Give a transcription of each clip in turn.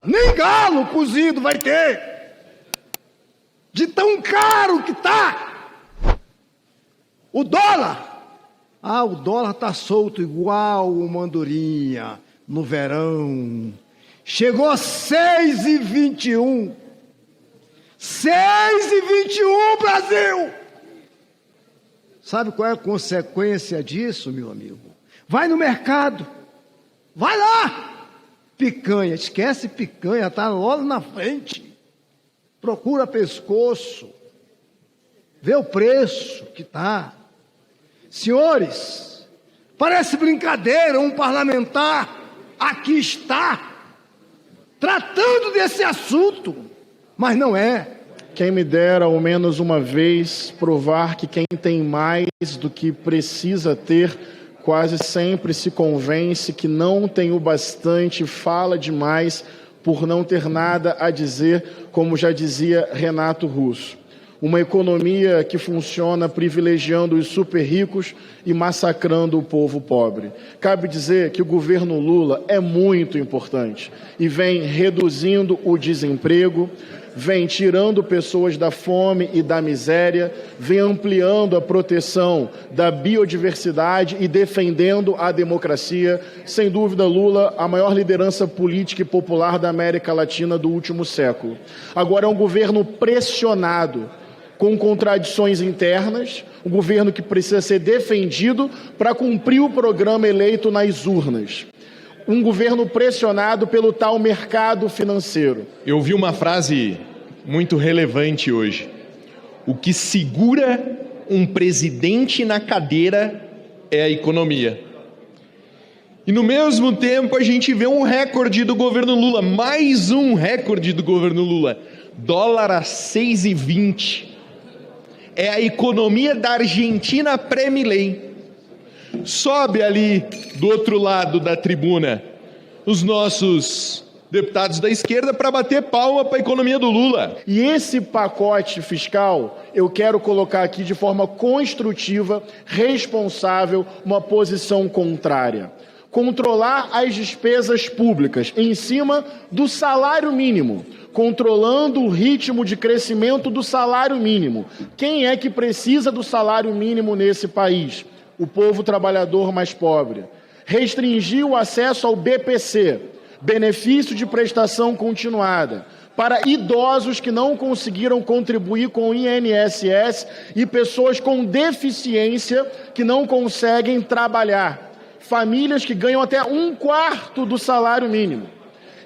Nem galo cozido vai ter. De tão caro que tá. O dólar. O dólar tá solto igual uma andorinha no verão. Chegou a 6,21. 6,21, Brasil! Sabe qual é a consequência disso, meu amigo? Vai no mercado. Vai lá. Picanha, esquece picanha, está logo na frente. Procura pescoço. Vê o preço que está. Senhores, parece brincadeira um parlamentar aqui está tratando desse assunto, mas não é. Quem me dera ao menos uma vez provar que quem tem mais do que precisa ter quase sempre se convence que não tem o bastante, fala demais por não ter nada a dizer, como já dizia Renato Russo. Uma economia que funciona privilegiando os super ricos e massacrando o povo pobre. Cabe dizer que o governo Lula é muito importante e vem reduzindo o desemprego, vem tirando pessoas da fome e da miséria, vem ampliando a proteção da biodiversidade e defendendo a democracia. Sem dúvida, Lula, a maior liderança política e popular da América Latina do último século. Agora é um governo pressionado, com contradições internas, um governo que precisa ser defendido para cumprir o programa eleito nas urnas. Um governo pressionado pelo tal mercado financeiro. Eu ouvi uma frase muito relevante hoje. O que segura um presidente na cadeira é a economia. E no mesmo tempo a gente vê um recorde do governo Lula, mais um recorde do governo Lula. Dólar a 6,20. É a economia da Argentina pré-Milei. Sobe ali do outro lado da tribuna os nossos deputados da esquerda para bater palma para a economia do Lula. E esse pacote fiscal, eu quero colocar aqui de forma construtiva, responsável, uma posição contrária. Controlar as despesas públicas em cima do salário mínimo, controlando o ritmo de crescimento do salário mínimo. Quem é que precisa do salário mínimo nesse país? O povo trabalhador mais pobre. Restringir o acesso ao BPC, benefício de prestação continuada, para idosos que não conseguiram contribuir com o INSS e pessoas com deficiência que não conseguem trabalhar. Famílias que ganham até 1/4 do salário mínimo.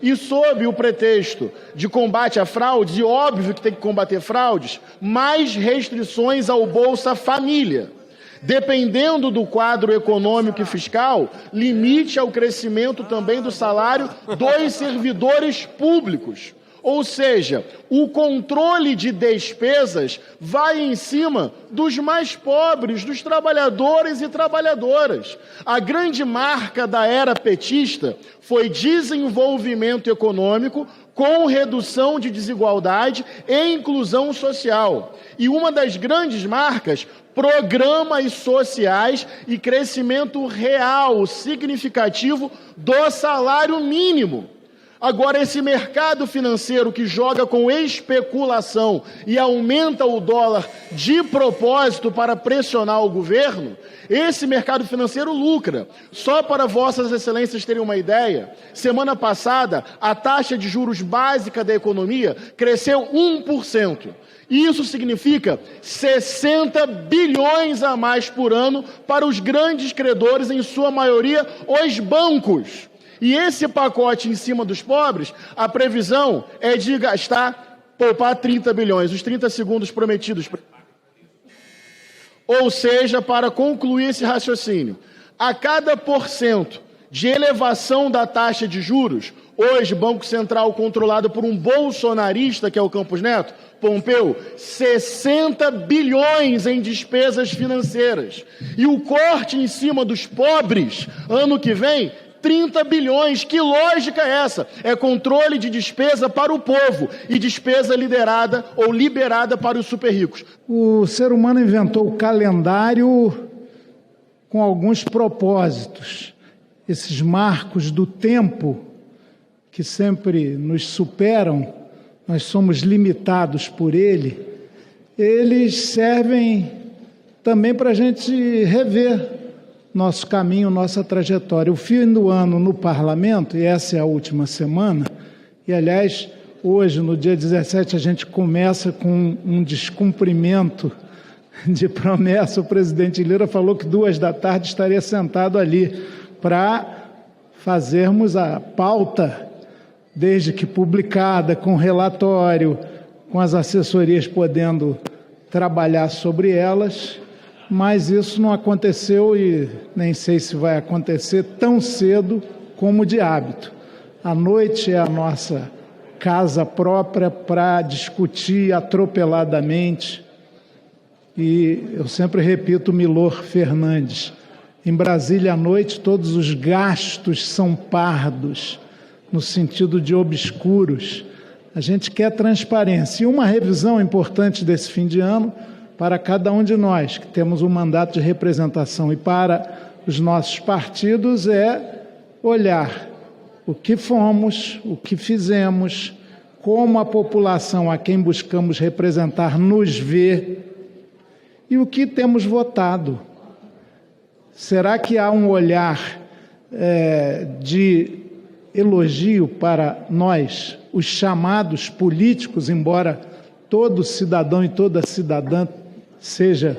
E sob o pretexto de combate a fraudes, e óbvio que tem que combater fraudes, mais restrições ao Bolsa Família. Dependendo do quadro econômico e fiscal, limite ao crescimento também do salário dos servidores públicos. Ou seja, o controle de despesas vai em cima dos mais pobres, dos trabalhadores e trabalhadoras. A grande marca da era petista foi desenvolvimento econômico com redução de desigualdade e inclusão social. E uma das grandes marcas, programas sociais e crescimento real, significativo do salário mínimo. Agora, esse mercado financeiro que joga com especulação e aumenta o dólar de propósito para pressionar o governo, esse mercado financeiro lucra. Só para vossas excelências terem uma ideia, semana passada, a taxa de juros básica da economia cresceu 1%. Isso significa 60 bilhões a mais por ano para os grandes credores, em sua maioria, os bancos. E esse pacote em cima dos pobres, a previsão é de poupar 30 bilhões, os 30 segundos prometidos. Ou seja, para concluir esse raciocínio, a cada % de elevação da taxa de juros, hoje Banco Central controlado por um bolsonarista, que é o Campos Neto, Pompeu, 60 bilhões em despesas financeiras. E o corte em cima dos pobres, ano que vem, 30 bilhões. Que lógica é essa? É controle de despesa para o povo e despesa liderada ou liberada para os super ricos. O ser humano inventou o calendário com alguns propósitos. Esses marcos do tempo que sempre nos superam, nós somos limitados por ele, eles servem também para a gente rever nosso caminho, nossa trajetória. O fim do ano no Parlamento, e essa é a última semana, e aliás, hoje, no dia 17, a gente começa com um descumprimento de promessa. O presidente Lira falou que 14h estaria sentado ali para fazermos a pauta, desde que publicada, com relatório, com as assessorias podendo trabalhar sobre elas, mas isso não aconteceu e nem sei se vai acontecer tão cedo como de hábito. À noite é a nossa casa própria para discutir atropeladamente. E eu sempre repito Milor Fernandes, em Brasília à noite todos os gastos são pardos, no sentido de obscuros. A gente quer transparência. E uma revisão importante desse fim de ano, para cada um de nós que temos um mandato de representação e para os nossos partidos, é olhar o que fomos, o que fizemos, como a população a quem buscamos representar nos vê e o que temos votado. Será que há um olhar de elogio para nós, os chamados políticos, embora todo cidadão e toda cidadã seja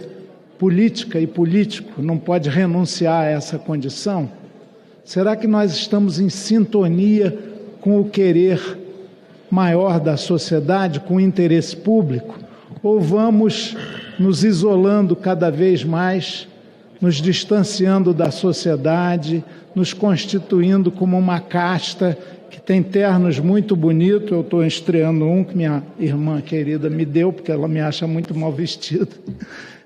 política e político, não pode renunciar a essa condição? Será que nós estamos em sintonia com o querer maior da sociedade, com o interesse público? Ou vamos nos isolando cada vez mais, nos distanciando da sociedade, nos constituindo como uma casta que tem ternos muito bonitos? Eu estou estreando um que minha irmã querida me deu, porque ela me acha muito mal vestido.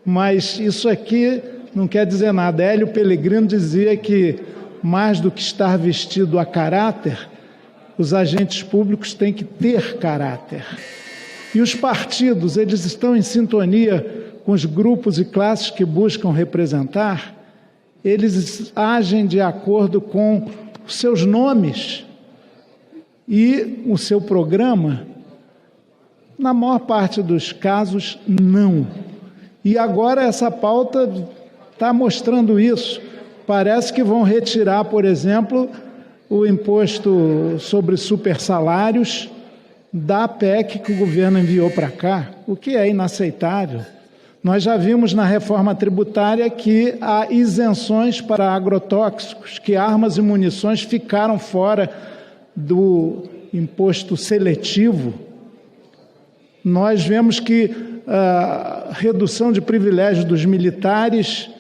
Mas isso aqui não quer dizer nada. Hélio Pellegrino dizia que, mais do que estar vestido a caráter, os agentes públicos têm que ter caráter. E os partidos, eles estão em sintonia com os grupos e classes que buscam representar, eles agem de acordo com os seus nomes e o seu programa? Na maior parte dos casos, não. E agora essa pauta está mostrando isso. Parece que vão retirar, por exemplo, o imposto sobre supersalários da PEC que o governo enviou para cá, o que é inaceitável. Nós já vimos na reforma tributária que há isenções para agrotóxicos, que armas e munições ficaram fora do imposto seletivo. Nós vemos que a redução de privilégios dos militares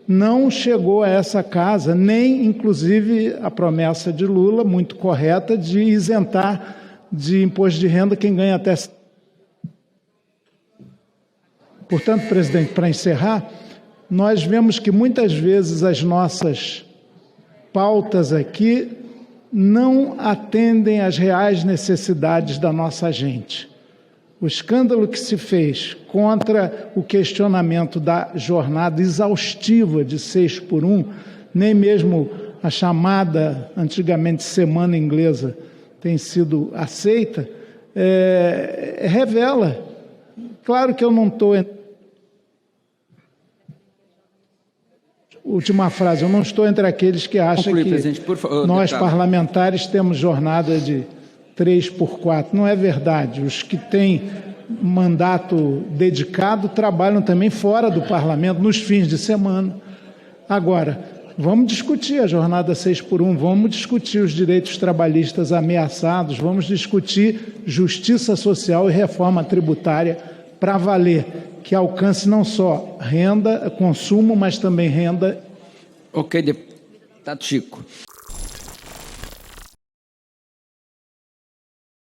não chegou a essa casa, nem, inclusive, a promessa de Lula, muito correta, de isentar de imposto de renda quem ganha até... Portanto, presidente, para encerrar, nós vemos que muitas vezes as nossas pautas aqui não atendem às reais necessidades da nossa gente. O escândalo que se fez contra o questionamento da jornada exaustiva de 6x1, nem mesmo a chamada, antigamente, semana inglesa, tem sido aceita, revela. Claro que eu não estou... Última frase, eu não estou entre aqueles que acham que nós, parlamentares, temos jornada de 3x4. Não é verdade. Os que têm mandato dedicado trabalham também fora do parlamento, nos fins de semana. Agora, vamos discutir a jornada 6x1, vamos discutir os direitos trabalhistas ameaçados, vamos discutir justiça social e reforma tributária para valer, que alcance não só renda, consumo, mas também renda. Ok, deputado Chico.